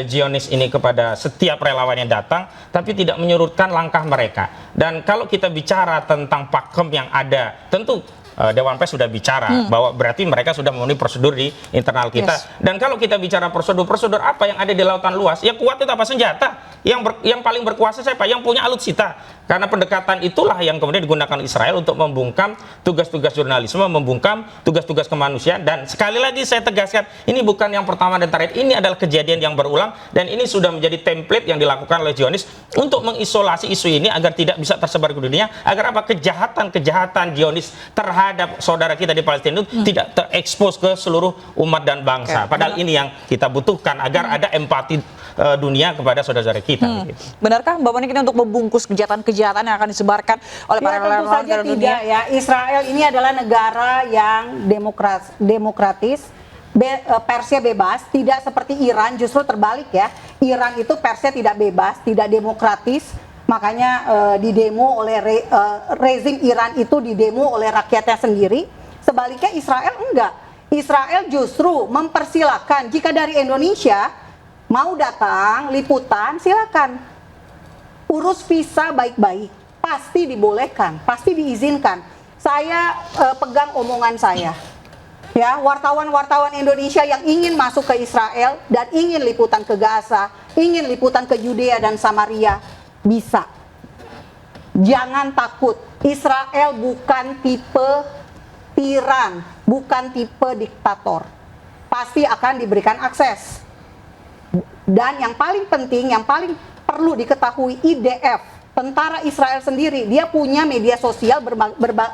Zionis ini kepada setiap relawan yang datang, tapi tidak menyurutkan langkah mereka. Dan kalau kita bicara tentang pakem yang ada, tentu Dewan Pers sudah bicara bahwa berarti mereka sudah memenuhi prosedur di internal kita. Dan kalau kita bicara prosedur apa yang ada di lautan luas, yang kuat itu apa? Senjata. Yang paling berkuasa siapa? Yang punya alutsista. Karena pendekatan itulah yang kemudian digunakan Israel untuk membungkam tugas-tugas jurnalisme, membungkam tugas-tugas kemanusiaan. Dan sekali lagi saya tegaskan, ini bukan yang pertama dan terakhir, ini adalah kejadian yang berulang dan ini sudah menjadi template yang dilakukan oleh Zionis untuk mengisolasi isu ini agar tidak bisa tersebar ke dunia, agar apa? Kejahatan Zionis terhadap saudara kita di Palestina itu tidak terekspos ke seluruh umat dan bangsa. Padahal ini yang kita butuhkan agar ada empati dunia kepada saudara-saudara kita. Benarkah Mbak Monik ini untuk membungkus kejahatan-kejahatan yang akan disebarkan oleh para relawan negara dunia? Tidak ya, Israel ini adalah negara yang demokratis, persnya bebas, tidak seperti Iran, justru terbalik ya. Iran itu persnya tidak bebas, tidak demokratis, makanya didemo oleh rezim Iran itu didemo oleh rakyatnya sendiri. Sebaliknya Israel enggak. Israel justru mempersilahkan jika dari Indonesia mau datang liputan, silakan. Urus visa baik-baik, pasti dibolehkan, pasti diizinkan. Saya pegang omongan saya. Ya, wartawan-wartawan Indonesia yang ingin masuk ke Israel dan ingin liputan ke Gaza, ingin liputan ke Yudea dan Samaria, bisa. Jangan takut. Israel bukan tipe tiran, bukan tipe diktator. Pasti akan diberikan akses. Dan yang paling penting, yang paling perlu diketahui, IDF, tentara Israel sendiri, dia punya media sosial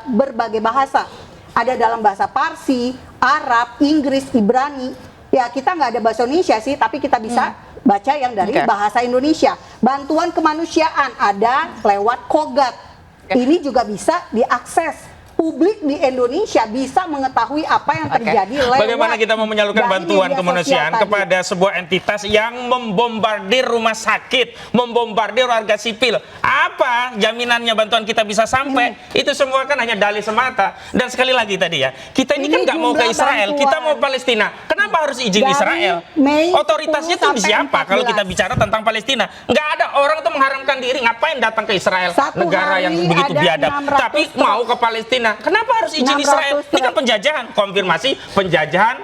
berbagai bahasa. Ada dalam bahasa Parsi, Arab, Inggris, Ibrani. Ya, kita nggak ada bahasa Indonesia sih, tapi kita bisa baca yang dari bahasa Indonesia. Bantuan kemanusiaan ada lewat Kogat. Ini juga bisa diakses. Publik di Indonesia bisa mengetahui apa yang terjadi lewat. Bagaimana kita mau menyalurkan bantuan kemanusiaan kepada sebuah entitas yang membombardir rumah sakit, membombardir warga sipil? Apa jaminannya bantuan kita bisa sampai? Itu semua kan hanya dalih semata. Dan sekali lagi tadi ya, kita ini kan nggak mau ke Israel, kita mau Palestina. Kenapa Kenapa harus izin dari Israel? Mei Otoritasnya 10 itu sampai siapa kalau 14. kita bicara tentang Palestina? Nggak ada orang tuh mengharamkan diri. Ngapain datang ke Israel? Satu Negara hari yang begitu ada biadab. 600 Tapi mau ke Palestina. Kenapa harus izin 600 Israel? Ini kan penjajahan. Konfirmasi penjajahan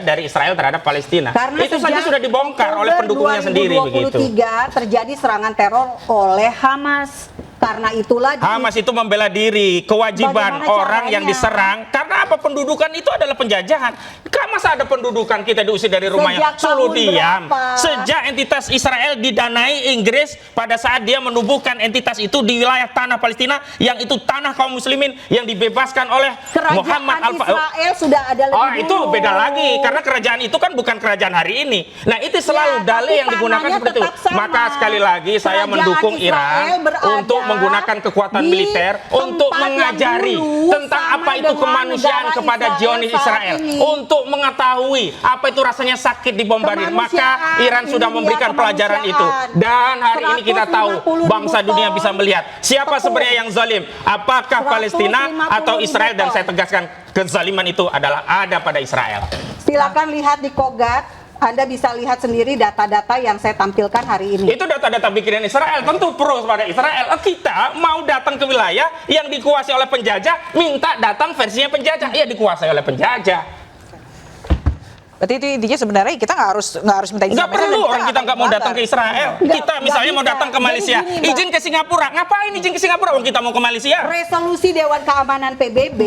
dari Israel terhadap Palestina. Karena Itu saja sejak sudah dibongkar oleh Oktober pendukungnya sendiri begitu. 2023 terjadi serangan teror oleh Hamas. Karena itulah Hamas itu membela diri, kewajiban Bagaimana orang caranya? yang diserang. Karena apa? Pendudukan itu adalah penjajahan. Kan masa ada pendudukan kita diusir dari rumahnya? Sejak Suruh tahun diam. berapa? Sejak entitas Israel didanai Inggris pada saat dia menubuhkan entitas itu di wilayah tanah Palestina yang itu tanah kaum muslimin yang dibebaskan oleh kerajaan Muhammad Israel sudah ada lebih Oh, dulu. itu beda lagi karena kerajaan itu kan bukan kerajaan hari ini. Nah, itu selalu Ya, dalih tapi yang digunakan tanahnya seperti itu. tetap sama. Maka sekali lagi saya Kerajaan mendukung Israel Iran berada untuk menggunakan kekuatan di militer untuk tempat yang mengajari dulu tentang sama apa itu dengan kemanusiaan negara kepada Israel Zionis saat Israel, ini. untuk mengetahui apa itu rasanya sakit dibombardir. Maka Kemanusiaan, Iran sudah ini dia memberikan pelajaran itu. kemanusiaan. Dan hari ini kita tahu 150.000 bangsa dunia ton bisa melihat siapa tepung. sebenarnya yang zalim, apakah Palestina 150.000 atau Israel, dan ton. saya tegaskan kezaliman itu adalah ada pada Israel. Silakan lihat di Kogat. Anda bisa lihat sendiri data-data yang saya tampilkan hari ini. Itu data-data bikinan Israel, tentu pro pada Israel. Kita mau datang ke wilayah yang dikuasai oleh penjajah, minta datang versinya penjajah. Iya, dikuasai oleh penjajah. Berarti itu intinya sebenarnya kita nggak harus minta izin. Nggak perlu orang kita nggak mau datang ke Israel. Kita misalnya mau datang ke Malaysia, Jadi gini, Mbak. izin ke Singapura. Ngapain izin ke Singapura? Orang kita mau ke Malaysia. Resolusi Dewan Keamanan PBB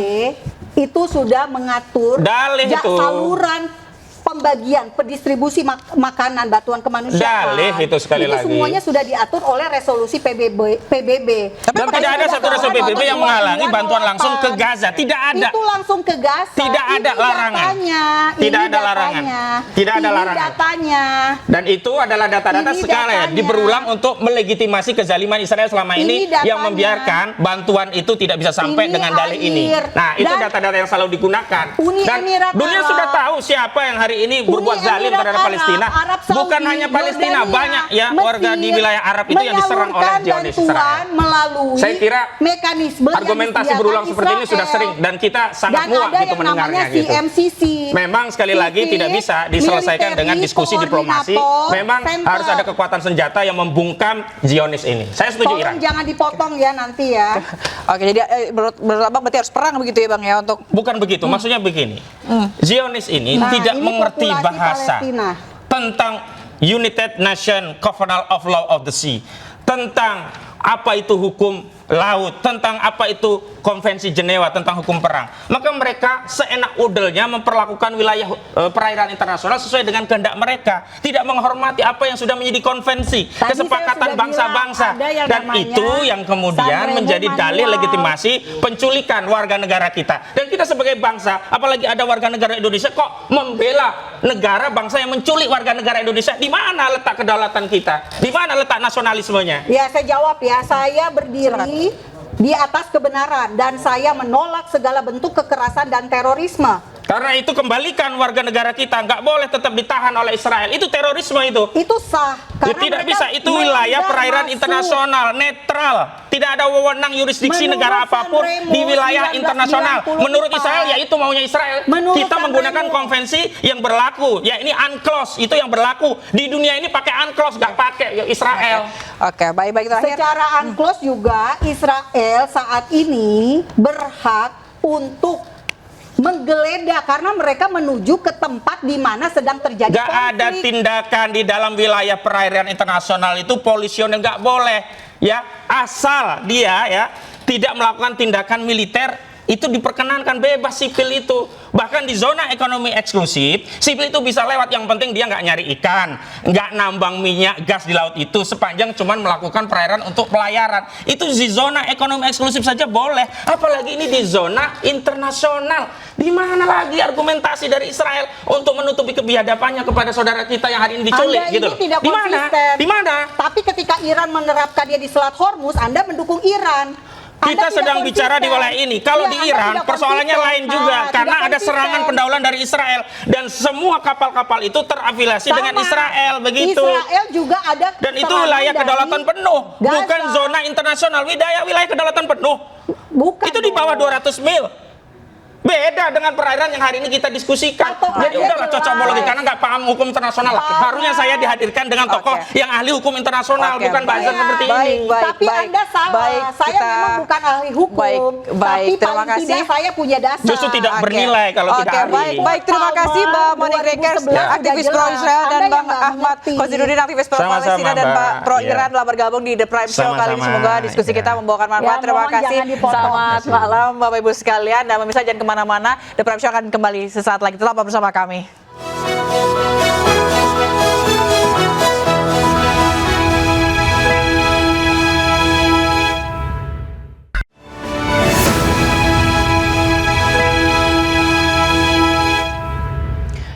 itu sudah mengatur Dalih itu. saluran pembagian, pendistribusi makanan, bantuan kemanusiaan. Dalih itu sekali lagi. Semuanya sudah diatur oleh resolusi PBB. Dan tidak ada satu resolusi PBB yang menghalangi bantuan langsung ke Gaza. Tidak ada. Itu langsung ke Gaza. Tidak ada larangan. Tidak ada larangan. Tidak ada larangan. Datanya. Dan itu adalah data-data Ini sekali datanya. diberulang untuk melegitimasi kezaliman Israel selama ini Ini datanya. yang membiarkan bantuan itu tidak bisa sampai Ini dengan dalih ini. air. Nah, itu Dan data-data yang selalu digunakan. Uni Dan Emirat dunia Arab. sudah tahu siapa yang hari ini berbuat zalim Emirat terhadap Arab, Palestina. Arab Saudi, Bukan hanya Palestina, Jordania, banyak ya warga di Mesir, wilayah Arab itu yang diserang oleh menyalurkan Zionis bantuan Israel. melalui Saya kira mekanisme yang argumentasi disediakan berulang seperti ini sudah Israel. sering dan kita sangat Dan muak ada gitu yang mendengarnya namanya gitu. CMCC. Memang sekali lagi Civil tidak bisa diselesaikan dengan Military diskusi diplomasi. Coordinator Memang Center. harus ada kekuatan senjata yang membungkam Zionis ini. Saya setuju Tolong Iran. jangan dipotong ya nanti ya. Oke, jadi menurut Abang berarti harus perang begitu ya Bang ya untuk Bukan begitu, maksudnya begini. Zionis ini Nah, tidak ini mengerti populasi bahasa Palestina. tentang United Nation Covenant of Law of the Sea, tentang apa itu hukum laut, tentang apa itu konvensi Jenewa tentang hukum perang. Maka mereka seenak udelnya memperlakukan wilayah perairan internasional sesuai dengan kehendak mereka, tidak menghormati apa yang sudah menjadi konvensi Tadi kesepakatan saya sudah bangsa-bangsa. bilang, ada yang Dan namanya itu yang kemudian Sanremo menjadi dalih Manual. legitimasi penculikan warga negara kita. Dan kita sebagai bangsa, apalagi ada warga negara Indonesia kok membela negara bangsa yang menculik warga negara Indonesia. Di mana letak kedaulatan kita? Di mana letak nasionalismenya? Ya, saya jawab ya. Saya berdiri di atas kebenaran dan saya menolak segala bentuk kekerasan dan terorisme. Karena itu kembalikan warga negara kita, nggak boleh tetap ditahan oleh Israel. Itu terorisme itu. Itu sah. Ya, tidak bisa, itu wilayah perairan internasional, netral. Tidak ada wewenang yurisdiksi Menurut negara apapun Sanremo di wilayah 1994. internasional. Menurut Israel, ya itu maunya Israel. Menurut Kita menggunakan Sanremo. konvensi yang berlaku. Ya ini UNCLOS, itu yang berlaku. Di dunia ini pakai UNCLOS, nggak pakai ya, Israel. Oke, baik terakhir. Secara UNCLOS juga Israel saat ini berhak untuk menggeledah karena mereka menuju ke tempat di mana sedang terjadi Nggak konflik. ada tindakan di dalam wilayah perairan internasional itu polisionil nggak boleh. Ya asal dia ya tidak melakukan tindakan militer itu diperkenankan, bebas sipil itu. Bahkan di zona ekonomi eksklusif, sipil itu bisa lewat, yang penting dia nggak nyari ikan, nggak nambang minyak, gas di laut itu, sepanjang cuman melakukan perairan untuk pelayaran. Itu di zona ekonomi eksklusif saja boleh, apalagi ini di zona internasional. Di mana lagi argumentasi dari Israel untuk menutupi kebiadabannya kepada saudara kita yang hari ini diculik Anda gitu ini loh. tidak Di mana? konsisten. Di mana? Tapi ketika Iran menerapkan dia di Selat Hormuz, Anda mendukung Iran. Kita Anda sedang tidak bicara di konsisten. wilayah ini. Kalau Ya, di Anda Iran tidak persoalannya konsisten. lain juga Nah, karena tidak ada konsisten. serangan pendaulan dari Israel dan semua kapal-kapal itu terafiliasi Sama. dengan Israel begitu. Israel juga ada Dan itu serangan wilayah dari kedaulatan penuh, Gaza. bukan zona internasional. Wilayah kedaulatan penuh. Bukan Itu di bawah dong. 200 mil. Beda dengan perairan yang hari ini kita diskusikan. Jadi udahlah cocok-bologi karena nggak paham hukum internasional. Harusnya saya dihadirkan dengan tokoh yang ahli hukum internasional, bukan buzzer seperti ini. Tapi Anda salah. Saya memang bukan ahli hukum. Tapi terima paling tidak saya punya dasar. Justru tidak bernilai kalau tidak ahli. Baik, terima kasih Mbak Monique Rekers, aktivis pro-Israel, dan Bang Ahmad Koziruddin, aktivis pro-Palestina, dan Pak pro-Iran telah bergabung di The Prime Show kali ini. Semoga diskusi kita membawakan manfaat. Terima kasih. Selamat malam Bapak Ibu sekalian, dan pemirsa jangan kemana-mana. The Prime Show akan kembali sesaat lagi. Tetap bersama kami.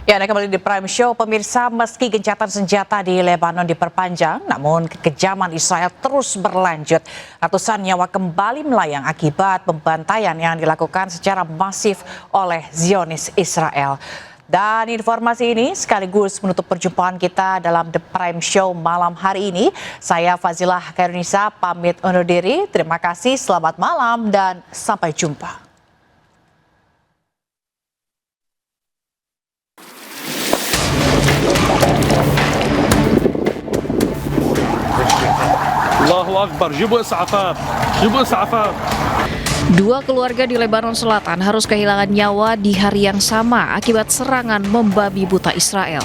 Ya, Anda kembali di Prime Show. Pemirsa, meski gencatan senjata di Lebanon diperpanjang, namun kekejaman Israel terus berlanjut. Ratusan nyawa kembali melayang akibat pembantaian yang dilakukan secara masif oleh Zionis Israel. Dan informasi ini sekaligus menutup perjumpaan kita dalam The Prime Show malam hari ini. Saya Fazilah Kairunisa pamit undur diri. Terima kasih, selamat malam, dan sampai jumpa. Allahu Akbar, jibul is'afaf, jibul is'afaf. Dua keluarga di Lebanon Selatan harus kehilangan nyawa di hari yang sama akibat serangan membabi buta Israel.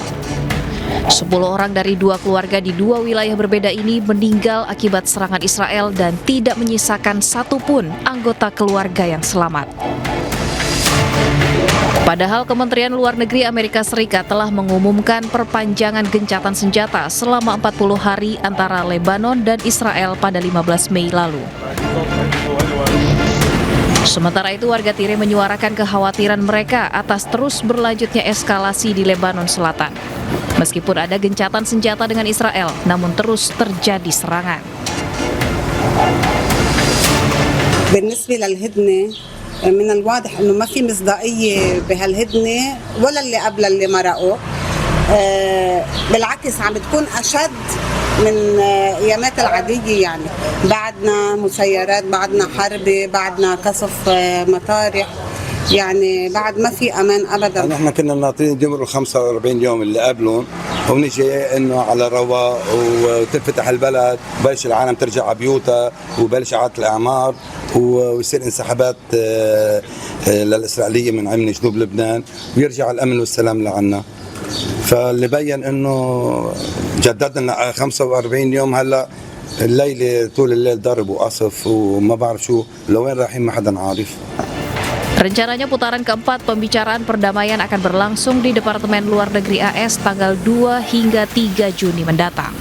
10 orang dari dua keluarga di dua wilayah berbeda ini meninggal akibat serangan Israel dan tidak menyisakan satupun anggota keluarga yang selamat. Padahal Kementerian Luar Negeri Amerika Serikat telah mengumumkan perpanjangan gencatan senjata selama 40 hari antara Lebanon dan Israel pada 15 Mei lalu. Sementara itu, warga Tire menyuarakan kekhawatiran mereka atas terus berlanjutnya eskalasi di Lebanon Selatan. Meskipun ada gencatan senjata dengan Israel, namun terus terjadi serangan. من الواضح انه ما في مصداقيه بهالهدنه ولا اللي قبل اللي مرقوا بالعكس عم بتكون اشد من ايامات العاديه يعني بعدنا مسيرات بعدنا حربه بعدنا قصف مطارح يعني بعد ما في امان ابدا. نحن كنا ناطرين يمروا 45 يوم اللي قبلهم ونجي انه على رواق وتنفتح البلد وبلش العالم ترجع على بيوتها وبلش اعاده الاعمار ويصير انسحابات للاسرائيليه من عمن جنوب لبنان ويرجع الامن والسلام لعنا. فاللي بين انه جددنا 45 يوم هلا الليله طول الليل ضرب وقصف وما بعرف شو لوين رايحين ما حدا عارف. Rencananya putaran keempat pembicaraan perdamaian akan berlangsung di Departemen Luar Negeri AS tanggal 2 hingga 3 Juni mendatang.